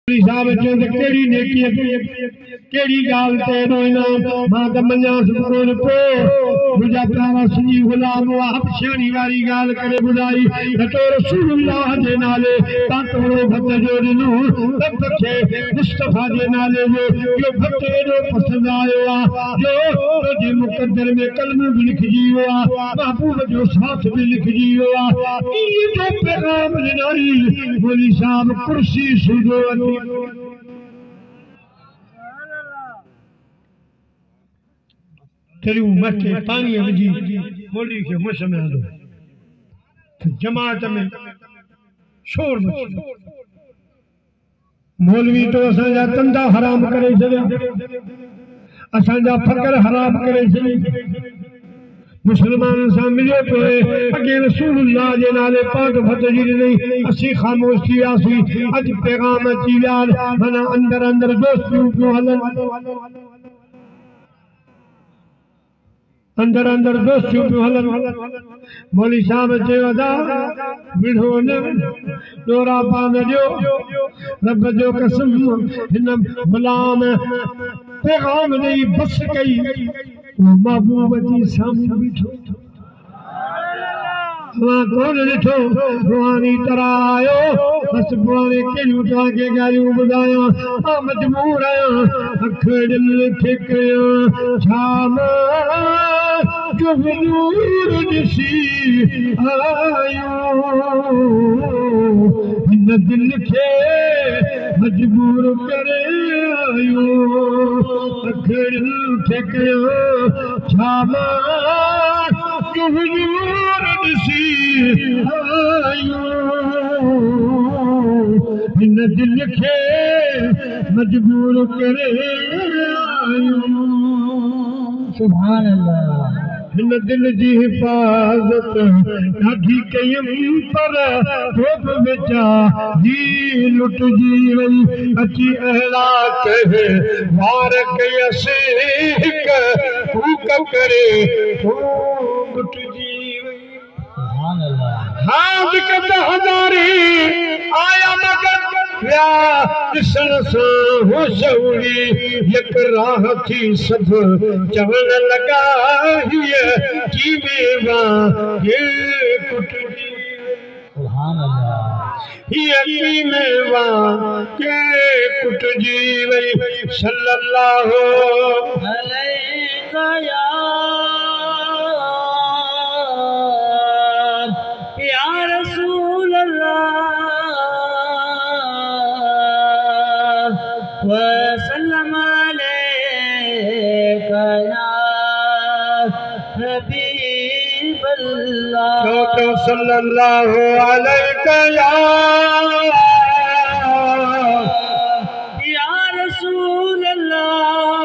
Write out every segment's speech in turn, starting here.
साहब चंद केड़ी नेकी केड़ी गाल ते रोइना मां त मन्या सुकोर को मुजा प्यारा सजी गुलाम हबशानी वाली गाल करे बुधाई तो रसूलुल्लाह दे नाले तातरो भत जो दिनु तब के मुस्तफा दे नाले जो भत एडो पसंद आयो जो जे मुकद्दर में कलम भी लिख जियो महबूब जो साथ भी लिख जियो ये जो पैगाम दिनाई बोली साहब कुर्सी सुजो तेरी मथे पानी विझी मोली के मुश में हलो जमात में शोर मची मौलवी तो असांजा तंदा हराम करे छॾिया असांजा फकर हराम करे छॾिया मुसलमान से मिले पे अगे रसूलुल्लाह जे नाले पाक फतजी नहीं असी खामोश थियासी अज पैगाम अची विया माना अंदर अंदर दोस्तियों पियो हलन अंदर अंदर दोस्तियों पियो हलन मौली साहब चयोदा बिढ़ो न डोरा पान जो रब जो कसम हिन गुलाम पैगाम नहीं बस कई महबूब जी सामने बिठो वहाँ कौन ॾिठो रूहानी तरह आयो बस पुराने केड़ियूं तव्हांखे ॻाल्हियूं ॿुधायां मां मजबूर आहियां अख दिल खे कयां छा जो हुजूर ॾिसी आयो हिन दिल खे मजबूर करे आयो अख दिल खे कयां छा जो हुजूर ॾिसी आयो हिन दिल खे मजबूर करे आयो सुभान अल्लाह हिन दिल जी हिफाज़त ॾाढी कयमि पर धोप विचा जी लुटजी वई अची अहिड़ा कहे वार कयसि हिक फूक करे लुटजी वई सुभान अल्लाह हाँ दिक्कत हज़ारी आया मगर या ॾिसण सां होशौरी यक राह थी सब चवण लॻा हीअ कीमेवा ये कुटजी सुभान अल्लाह हीअ कीमेवा के कुटजी वई सल्लल्लाहु अलैहि या रसूल अल्लाह वसल्लम अलैका या हबीब अल्लाह तो सल्लल्लाहु अलैका या रसूल अल्लाह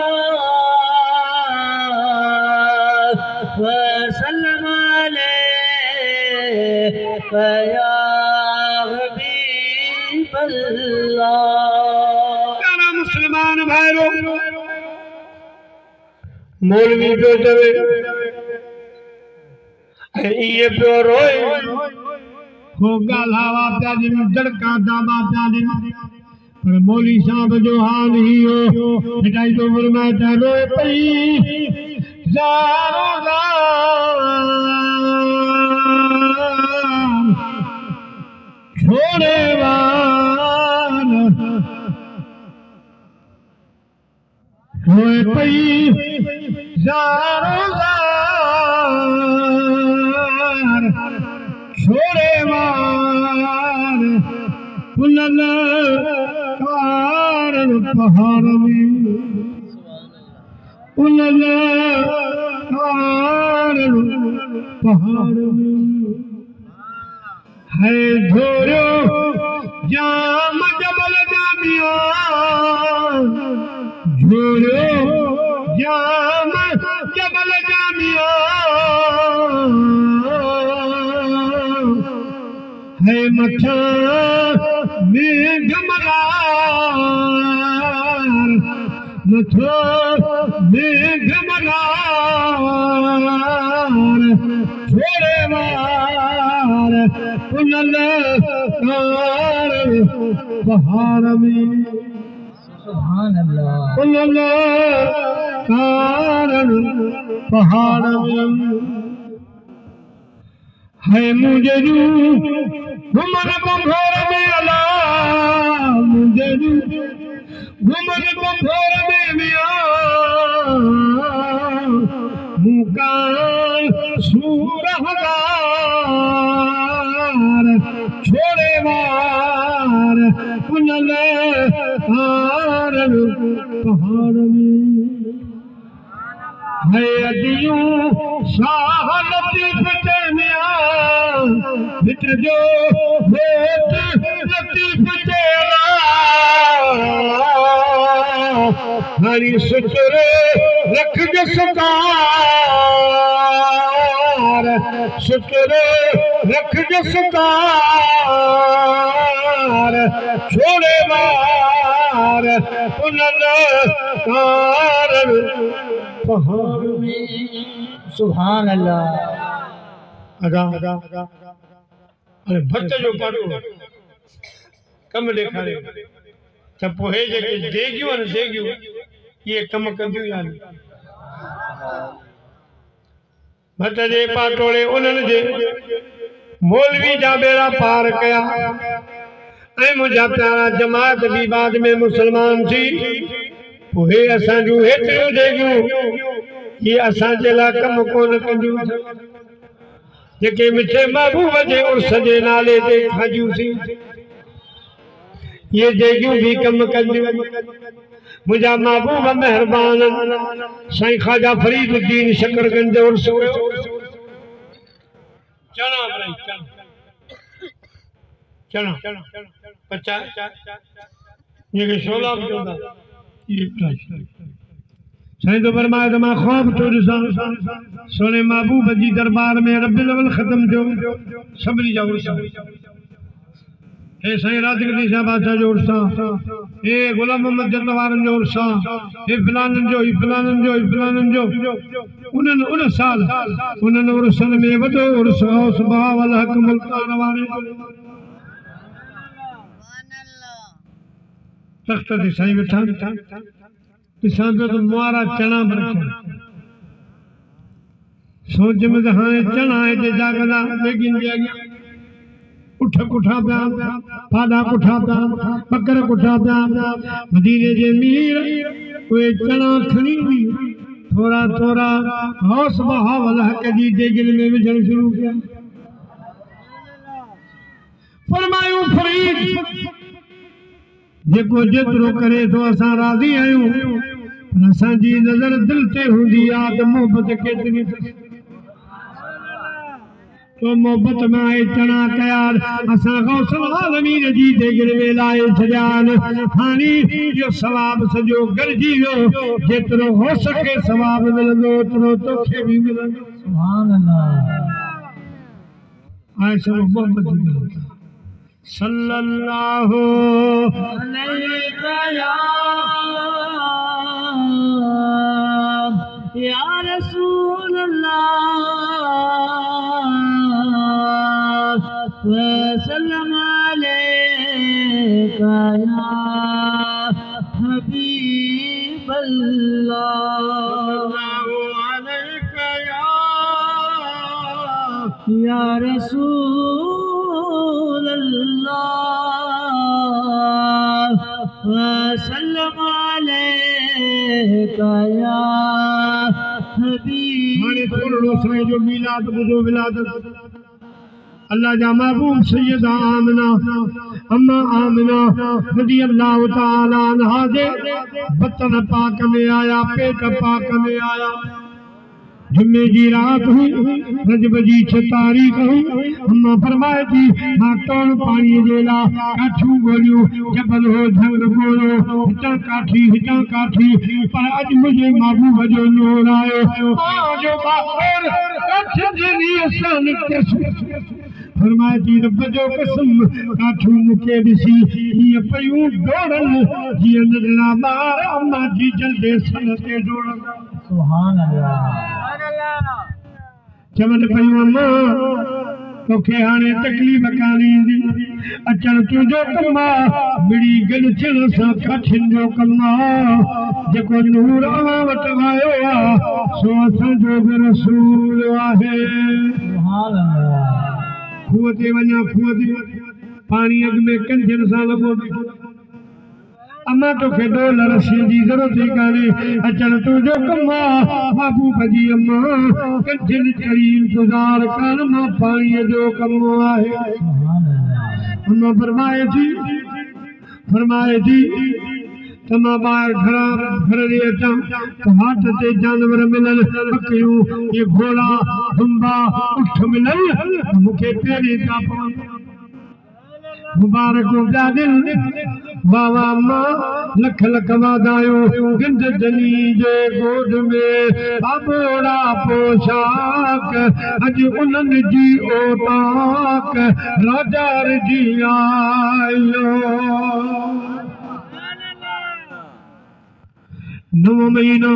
वसल्लम अलैका या हबीब अल्लाह मुसलमान भाइयों मौलवी पियो चवे ये पियो रोए हो ॻाल्हावा पिया ॾिन दड़का दाबा पिया ॾिन पर मौली साहब जो हाल ही हो मिटाई तो फरमाए त रोए पई ज़ारो ज़ार छोड़े वार रोए पई ज़ारो ज़ार छोड़े वार पुनल कार पहाड़ में पुनल कार पहाड़ में है धोरो जाम जबल जामिया धोरो जाम जबल जामिया है मथा मेघ मलार मथा मेघ मलार छोड़े वार पुनल कार पहाड़ में उनला कारण पहाड़ में है मुझे घुमन बंघोर में अला मुझे घुमन बंघोर में मिया मुकान सूरहदार छोड़े वार उनले कारण पहाड़ में है अदियों शाह लतीफ चेमिया मिट जो बेट लतीफ चेला हरी सुतर रख जो सुकार सुतर रख जो सुकार छोड़े मार उनले कारण पहाड़ में सुभान अल्लाह अगा अरे भक्त जो पाड़ो कम ॾेखारे त पोइ हे जेके देगियूं आहिनि देगियूं इहे कम कंदियूं आहिनि भक्त जे पाटोड़े उन्हनि जे मौलवी जा बेड़ा पार कया ऐं मुंहिंजा प्यारा जमात बि बाद में मुसलमान थी पोइ असां जूं हेतिरियूं देगियूं ये असांजे लाइ कम कोन कंदियूं जेके मिठे महबूब जे उर्स जे नाले ते खाजियूंसीं ये देगियूं भी कम कंदियूं मुंहिंजा महबूब मेहरबान साईं ख्वाजा फरीदुद्दीन शकरगंज उर्स चना भाई चना पचा ये शोला चंदा ये साईं तो फरमाया तो मां ख्वाब तो ॾिसां सोने महबूब जी दरबार में रब्बिल अव्वल ख़त्म थियो सभिनी जा उर्स हे साईं राजगीर साहब बादशाह जो उर्स हे गुलाम मोहम्मद जतवारनि जो उर्स हे फलाननि जो फलाननि जो उन साल उन्हनि उर्सनि में वॾो उर्स गौस बहावल हक़ मुल्तान वारे तख्त ते साईं वेठा ॾिसां पियो त मुआरा चना बि रखिया सोच में त हाणे चना हिते जागंदा लेकिन जे अॻियां उठ कुठा पिया फाॾा कुठा पिया बकर कुठा पिया मदीने जे मीर उहे चना खणी थोरा थोरा गौस बहावल हक़ जी देगिल में विझण शुरू कया फरमायूं फरीद जेको जेतिरो करे तो असां राज़ी आहियूं असांजी नज़र दिल ते हूंदी आहे त मोहबत केतिरी तो मोहबत में आए चना कया असां गौसल आलमीन जी देगिल में लाए छॾिया हाणे इहो सवाब सॼो गॾिजी वियो जेतिरो हो सके सवाब मिलंदो ओतिरो तोखे बि मिलंदो सुभान अल्लाह आए सब मोहबत जी सल्लल्लाहु अलैहि या रसूल अल्लाह वसल्लम अलैका या हबीब अल्लाह अलैका या रसूल वसल्लम अलैका या हबीब हाणे थोरो साईं जो मिलाद ॿुधो विलादत अल्लाह जा महबूब सैयदा आमिना अम्मा आमिना रज़ी अल्लाह तआला अन्हा जे बतन पाक में आया पेट पाक में आया जुम्मे जी रात हुई रजब जी 6 तारीख हुई अम्मा फरमाए थी मां कौन पानी जेला काठियूं गोलियूं जबल हो झंग गोलो हितां काठी पर अज मुझे महबूब जो नूर आयो जो बाहर कच्छ जनी असन फरमाए थी रब जो कसम काठियूं मूंखे ॾिसी हीअं पयूं दौड़न जीअं नंढड़ा ॿार अम्मा जी जल्दे सन ते दौड़न सुभान अल्लाह चमन पयूं अम्मा तोखे हाणे तकलीफ़ कान ईंदी अचण तुंहिंजो कमु आहे मिड़ी गॾु थियण सां कठिन जो कमु आहे जेको नूर अव्हां वटि आयो आहे सो असांजो बि रसूल आहे खूह ते वञा खूह ते पाणी अॻ में कंजनि सां लॻो अम्मा तोखे डोल रसीअ जी ज़रूरत ई कान्हे अचण तुंहिंजो कमु आहे महबूब जी अम्मा कंजनि चढ़ी इंतज़ार कर मां पाणीअ जो कमु आहे अम्मा फरमाए थी त मां ॿाहिरि घर ॾे अचां त हाट ते जानवर मिलनि बकरियूं ये घोड़ा दुंबा उठ मिलनि त मूंखे पहिरीं था पवनि मुबारक पिया ॾियनि बाबा अम्मा लख लख वाधायूं गिंद जनी जे गोद में बाबोड़ा पोशाक अॼु उन्हनि जी ओताक राजार जी आयो नवों महीनो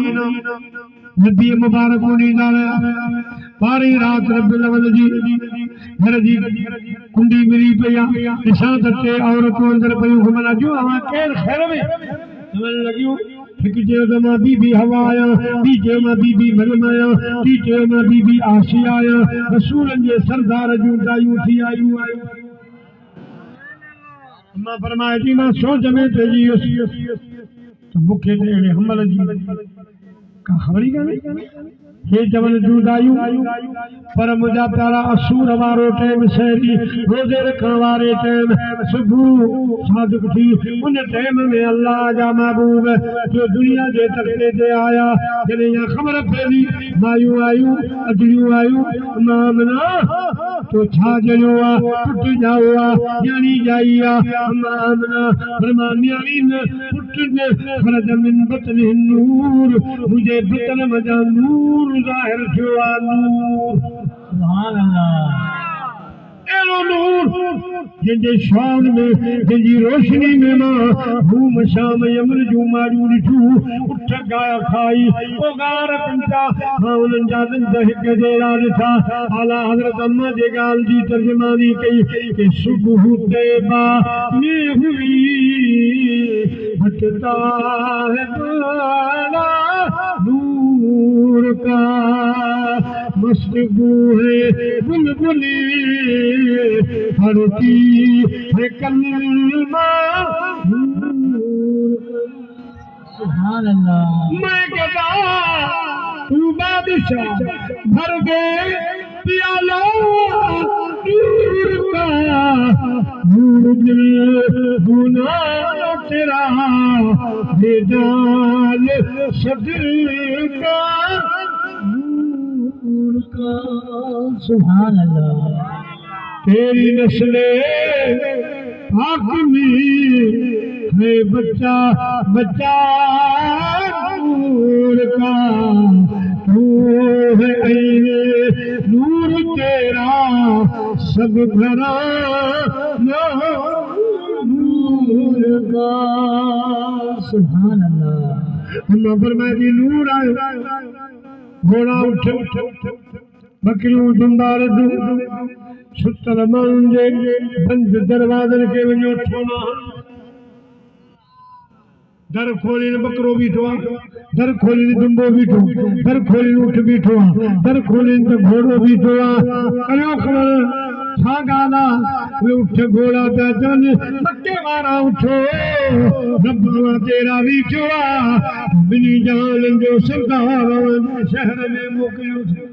नबी मुबारक ॾींदा रहिया पारी रात रबियुल अव्वल जी घर जी कुंडी मिली पई आहे ॾिसां त टे औरतूं अंदरि पयूं घुमनि अॼु अवां केरु ख़ैर में चवण लॻियूं हिकु चयो त मां बीबी हवा आहियां ॿी चयो मां बीबी मरियम आहियां टी चयो मां बीबी आसिया आहियां रसूलनि जे सरदार जूं दायूं थी आयूं आहियूं अम्मा फरमाए थी मां सोच में पइजी वियुसि त मूंखे त अहिड़े हमल जी का ख़बर ई कान्हे हे चवनि जूं दायूं पर मुंहिंजा प्यारा असूर वारो टाइम शहरी रोज़े रखण वारे टाइम सुबुह सादिक थी उन टाइम में अल्लाह जा महबूब जो दुनिया जे तख़्ते ते आया जॾहिं इहा ख़बर पइजी मायूं आयूं अजड़ियूं आयूं मामना तो छा जड़ियो आहे पुट जाओ आहे न्याणी जाई आहे मामना फरमा न्याणी न पुट न ख़रज मिन बतनि नूर मुंहिंजे बतन मजा नूर ज़ाहिर थियो आहे नूर सुभान अल्लाह अहिड़ो नूर जंहिंजे शान में जंहिंजी रोशनी में मां धूम शाम यमन जूं मारियूं ॾिठियूं उठ गाया खाई ओगार पिंटा मां उन्हनि जा दंद हिक जहिड़ा ॾिठा आला हज़रत अम्मा जे ॻाल्हि जी तर्जुमानी कई कि सुबुह तैबा में हुई हटता है नूर का मस्तगू है बुलबुली भरती है कलमा सुभान अल्लाह मैं कहता तू बादशाह भर गए प्याला नूर का नूर दिल गुना तेरा बेजान सदर का नूर का सुभान अल्लाह तेरी नस्ले पाक में है बच्चा बच्चा नूर का तू है नूर तेरा सब भरा नूर का सुभान अल्लाह अल्लाह फरमाए नूर आयो घोड़ा उठ बकरियूं दुंबार सुतल माण्हुनि जे बंद दरवाज़नि खे वञो ठोना दर खोलीनि बकरो बीठो आहे दर खोलीनि दुंबो बीठो दर खोलीनि उठ बीठो आहे दर खोलीनि त घोड़ो बीठो आहे कयो ख़बर छा ॻाल्हि आहे उहे उठ घोड़ा पिया चवनि मके वारा उठो रब तेरा बीठो आहे ॿिन्ही जहाननि जो सरदार शहर में मोकिलियो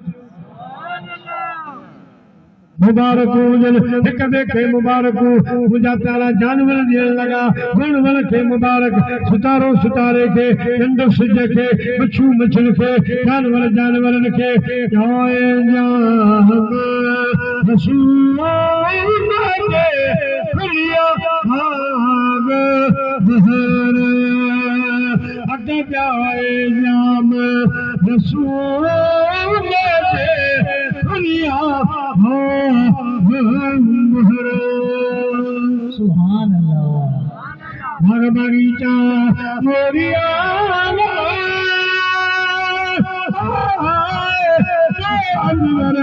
मुबारक हुजनि हिक ॿिए खे मुबारक मुंहिंजा प्यारा जानवर ॾियण लॻा वण वण खे मुबारक सितारो सितारे खे चंड सिज खे मच्छू मच्छर खे जानवर जानवरनि खे सुभान अल्लाह भर बगीचा मोरिया अंदर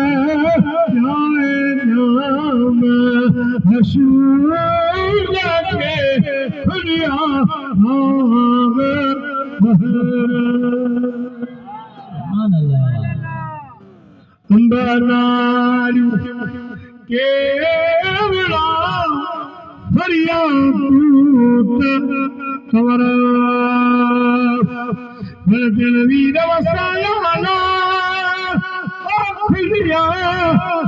जाए रसूल के खुलिया सुभान अल्लाह अंबनालू केवड़ा फरियाद खबर दिल वीर वसाया खुलिया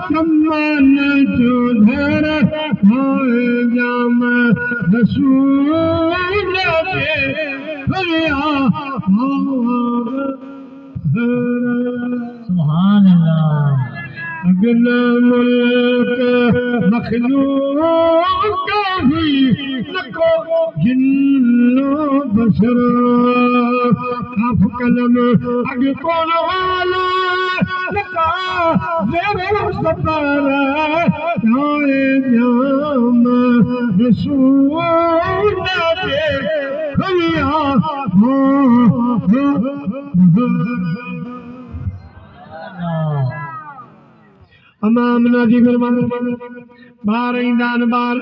सम्मान जो धर जाम रसूल के खुलिया सुभान अल्लाह अगल मुल्क मखलूक भी नको जिन्नो बशर काफ कलम अग कौन वाला लका जेरो सतार जाए जाम रसूल के खुलिया अमाम नाजी फरमान बार इंदान बार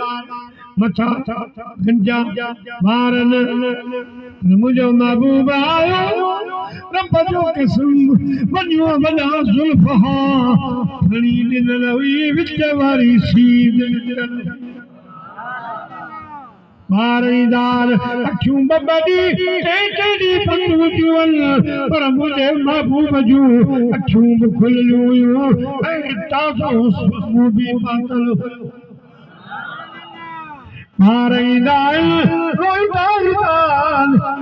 मथा गंजा बारन मुझो महबूब आयो रब जो कसम वनियो वना जुल्फहा खणी दिन हुई विच वारी सीद बारीदार अखियूं बबडी टेडी पंगु जुअल पर मुझे महबूब जूं अखियूं भी खुलियूं ऐं ताज़ो सुबुह भी पातल बारीदार रोईदार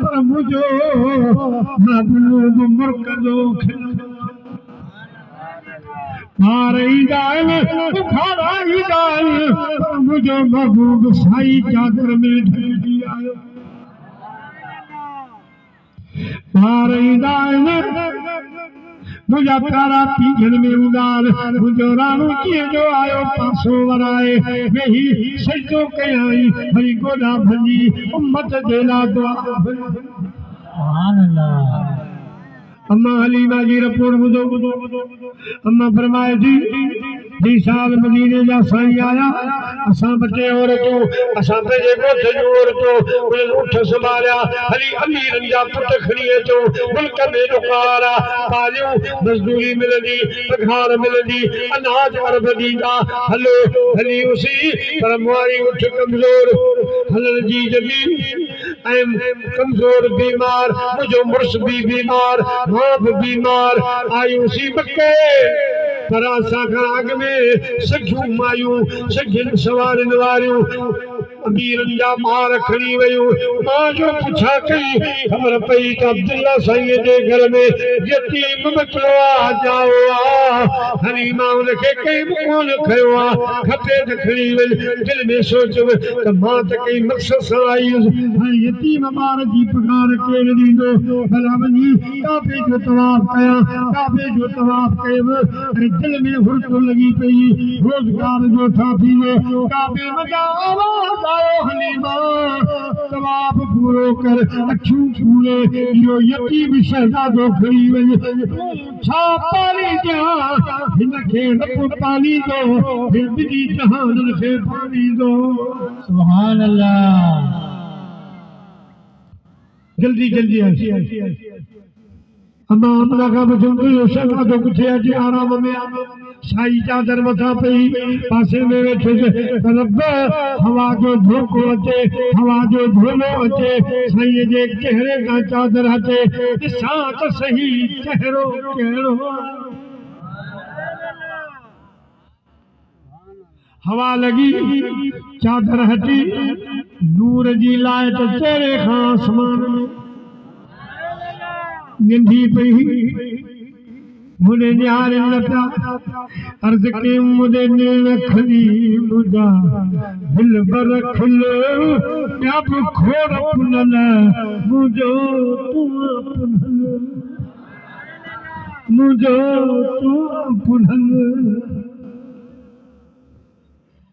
पर मुझो महबूब मरकज़ो मारीदान बुखाराईदान मुझो महबूब साई चादर में ढली आयो मारीदान मुझा प्यारा पीघन में उड़ान मुझो राणो कीअं जो आयो पासो वराए वेही सजदो कयाई वरी गोॾा भञी उम्मत जे लाइ दुआ सुभान अल्लाह अम्मा हलीमा जी रिपोर्ट ॿुधो अम्मा फरमाए जी साल मदीने जा साईं आया असां बटे औरतूं असां पंहिंजे ॻोठ जूं औरतूं उन्हनि उठ संभालिया हली अमीरनि जा पुट खणी अचो मुल्क में ॾुकार पालियूं मज़दूरी मिलंदी पघार मिलंदी अनाज अरब ॾींदा हलो हली उसी पर मुआरी उठ कमज़ोर हलण जी जॻी ऐं कमज़ोर बीमार मुंहिंजो मुड़ुस बि बीमार मां बि बीमार आयूं सी बके पर असां खां अॻु में सखियूं मायूं सखियुनि सवारियुनि वारियूं अमीरनि जा ॿार खणी वयूं मां जो पुछा कई ख़बर पई त अब्दुल्ला साईं जे घर में यतीम बचियो आहे जाओ आहे हली मां उनखे कई बि कोन खयो आहे खपे त खणी वञ दिलि में सोचियो त मां त कई मक़सद सां आई हुयसि हाणे यतीम ॿार जी पघार केरु ॾींदो भला वञी काबे जो तवाफ़ कयां काबे जो तवाफ़ कयुमि दिलि में हुरत लॻी पई रोज़गार जो छा थींदो काबे वॾा आवाज़ आयो हलीमा तवाफ़ पूरो कर अखियूं छूले इहो यतीम शहज़ादो खणी वञ तूं छा पाली ॾियां हिनखे रब पालींदो ॿिनी जहाननि खे पालींदो सुभान अल्लाह जल्दी जल्दी अम्मा अमना का बचो शहज़ादो किथे अची आराम में साई चादर मथा पई पासे में वेठो रब हवा जो झोंको अचे हवा जो झोलो अचे साईं जे चेहरे खां चादर हटे ॾिसां त सही चेहरो कहिड़ो हवा लगी चादर हटी नूर जी लाइट चेहरे खां आसमान में निंढी पई मुझे न्यारे लटा अर्ज के मुझे नेण खली मुझा दिल बर खिल अब खोड़ पुनल मुझो तू पुनल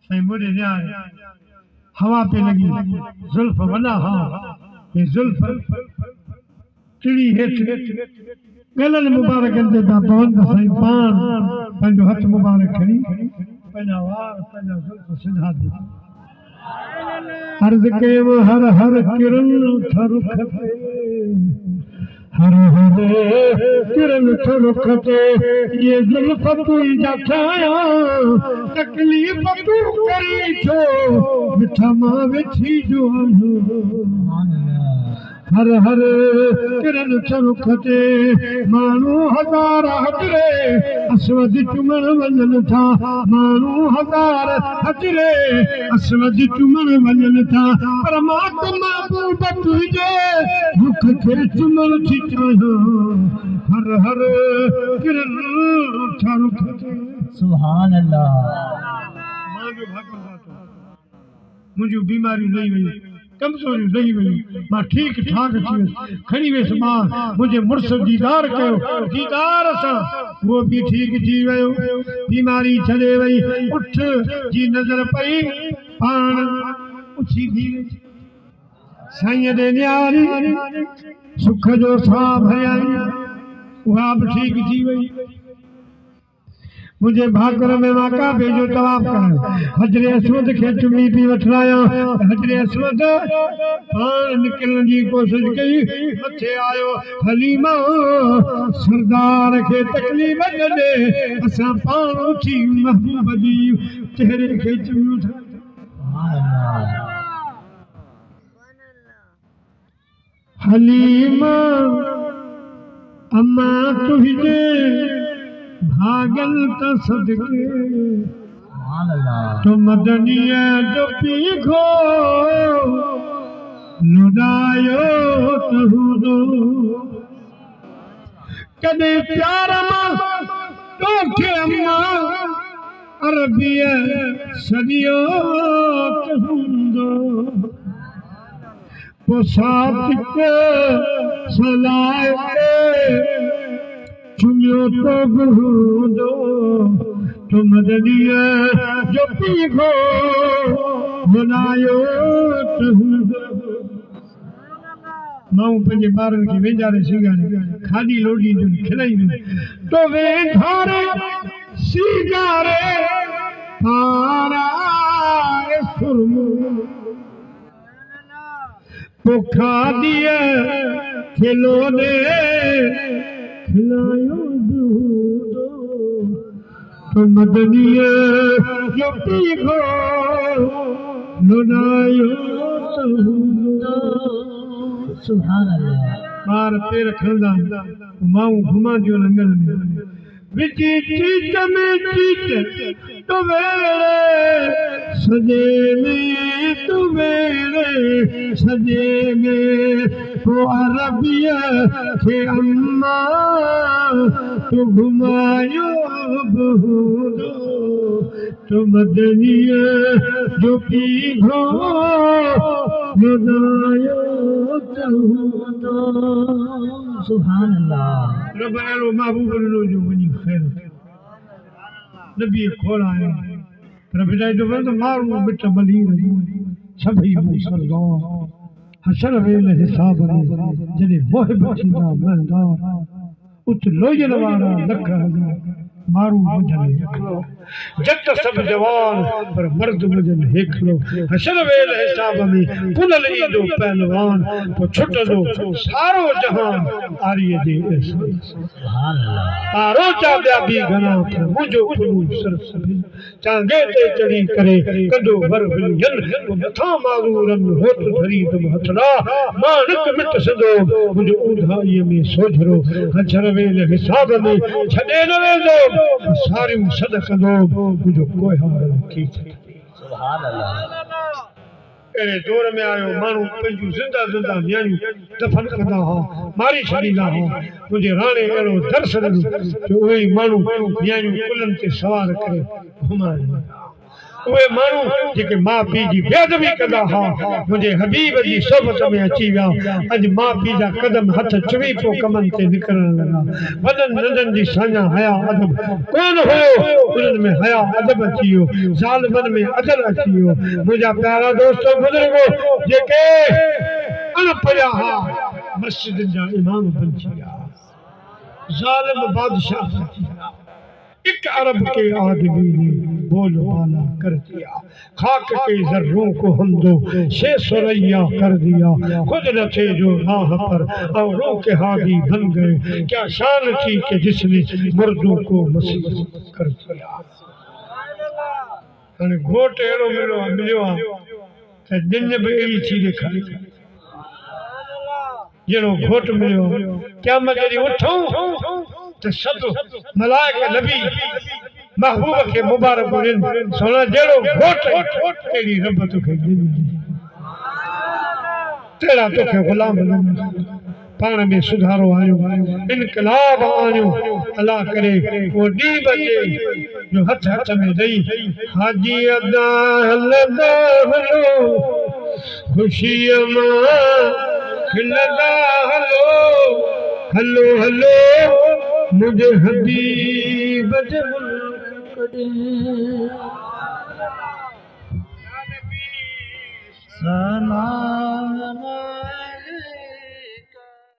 सही मुझे न्यारे हवा पे लगी जुल्फ बना हाँ ये जुल्फ चिड़ी हेठ गलन मुबारक ते ता पवन साईं पान पंहिंजो हथ मुबारक खणी पंहिंजा वार पंहिंजा जुल्फ सिधा अर्ज के वो हर हर किरण थरुखते हर हर किरण थरुखते ये जुल्फ तू जाठाया तकलीफ तू करी छो मिठा मां वेठी जो हर हर किरण थरुखते मानू हजार हजरे असवद चुमन वजन था मानू हजार हजरे असवद चुमन वजन था परमात्मा महबूब तुझे मुख खे चुमन थी चाहियो हर हर किरण थरुखते सुभान अल्लाह मां जो भाग मुझे बीमारी नहीं हुई कमजोरी नहीं हुई मां ठीक ठाक थी खड़ी वेस मां मुझे मुर्स दीदार कयो दीदार सा वो भी ठीक थी वयो बीमारी चले वई उठ जी नजर पई पान उछी थी साईं दे न्यारी सुख जो सां भरियाई उहा भी ठीक थी वई मुझे भाकुर में माका भेजो तवाफ कर हजरे असवद के चुमी पी वठराया हजरे असवद पान निकलण जी कोशिश कई मथे आयो हलीमा सरदार के तकलीफ दे असा पान उठी महबूब दी चेहरे के चुमी हलीमा अम्मा तुझे भागल त सदके तो मदनिया जो पीखो लुदायो तहुदो कदे प्यार मां तोखे अम्मा अरबिया सदियो कहूंदो पोसात को सलाए चुमियो तो बहूदो तो मदनिया जो पीखो बनायो मां पंहिंजे ॿारनि खे वेंजारे सिंगारे खाधी लोडी जो खिलाईंदो तो वेंझारे सिंगारे पाराए सुरमो पोखा दिए खिलौने खिलायो दूधो तो मदनिया जो पीखो लुनायो तहुदो सुभान अल्लाह बार पैर खंदा माऊ घुमा दियो लंगल में विची चीच में चीच तो वेड़े सजे में तो वेड़े सजे में तो अरबिया के अम्मा तो घुमायो बहूदो तो मदनिया जो पीघो लुनायो तहुदो सुभान अल्लाह रब अलो महबूब लो जो वनी खैर नबी खोला है रब जाए जो बंद मारू बिट बली सभी सरदार हसर वेल हिसाब जने मोहब्बत दा महदार उत लोजन वाला लख हजार मारू मुझे जट सब जवान पर मर्द मुझे देखलो हसर वेल हिसाब में पुनल ईदो पहलवान तो छुट दो सारो जहान आरिये दे सुभान अल्लाह तारो चांदया भी घना पर मुझो पुलू सरसबी चांगे ते चढ़ी करे कदो वर बिलियन मथा मागूरन होत धरी तुम हथड़ा मानक मिट सदो मुझो ऊंधाई में सोझरो हसर वेल हिसाब में छडे न वेंदो सारी सदक दो मुझो कोई हाल की सुभान अल्लाह अरे दौर में आयो मानू पंजू जिंदा जिंदा न्याणी दफन कंदा हा मारी छडींदा हा मुझे राणे एड़ो दर्श जो वही मानू न्याणी कुलन ते सवार करे घुमाए वे मानू जेके मां पी जी बेअदबी कंदा हा मुझे हबीब जी सोबत में अची विया अज मां पी जा कदम हथ चुवी पो कमन ते निकरण लगा वदन नंदन जी साया हया अदब कौन हुयो उन में हया अदब अची वियो ज़ालिमन में अदल अची वियो मुझा प्यारा दोस्तों बुजुर्गो जेके अन पया हा मस्जिद जा इमाम बन गया ज़ालिम बादशाह एक अरब के आदमी ने बोलबाला कर दिया, खाक के जर्रों को हमदो से सुरैया कर दिया, खुद न थे जो राह पर औरों के हादी बन गए, क्या शान थी कि जिसने मुर्दों को मसीह कर दिया। घोट अहिड़ो मिलियो आहे त दिन बि अहिड़ी थी ॾेखारी जहिड़ो घोट मिलियो आहे। क़यामत ॾींहुं उथूं त सभु मलाइक नबी महबूब खे मुबारक ॾियनि, सोना जहिड़ो घोट अहिड़ी रब तोखे ॾिनी, तहिड़ा तोखे ग़ुलाम पाण में सुधारो आयो, इनकलाब आयो। अल्लाह करे वो ॾींहुं बचे जो हथ हथ में ॾेई हाजी अदा हलंदा हलो ख़ुशीअ मां खिलंदा हलो, हलो हलो मुंहिंजे हबीब जे मुल्क ॾे। सलाम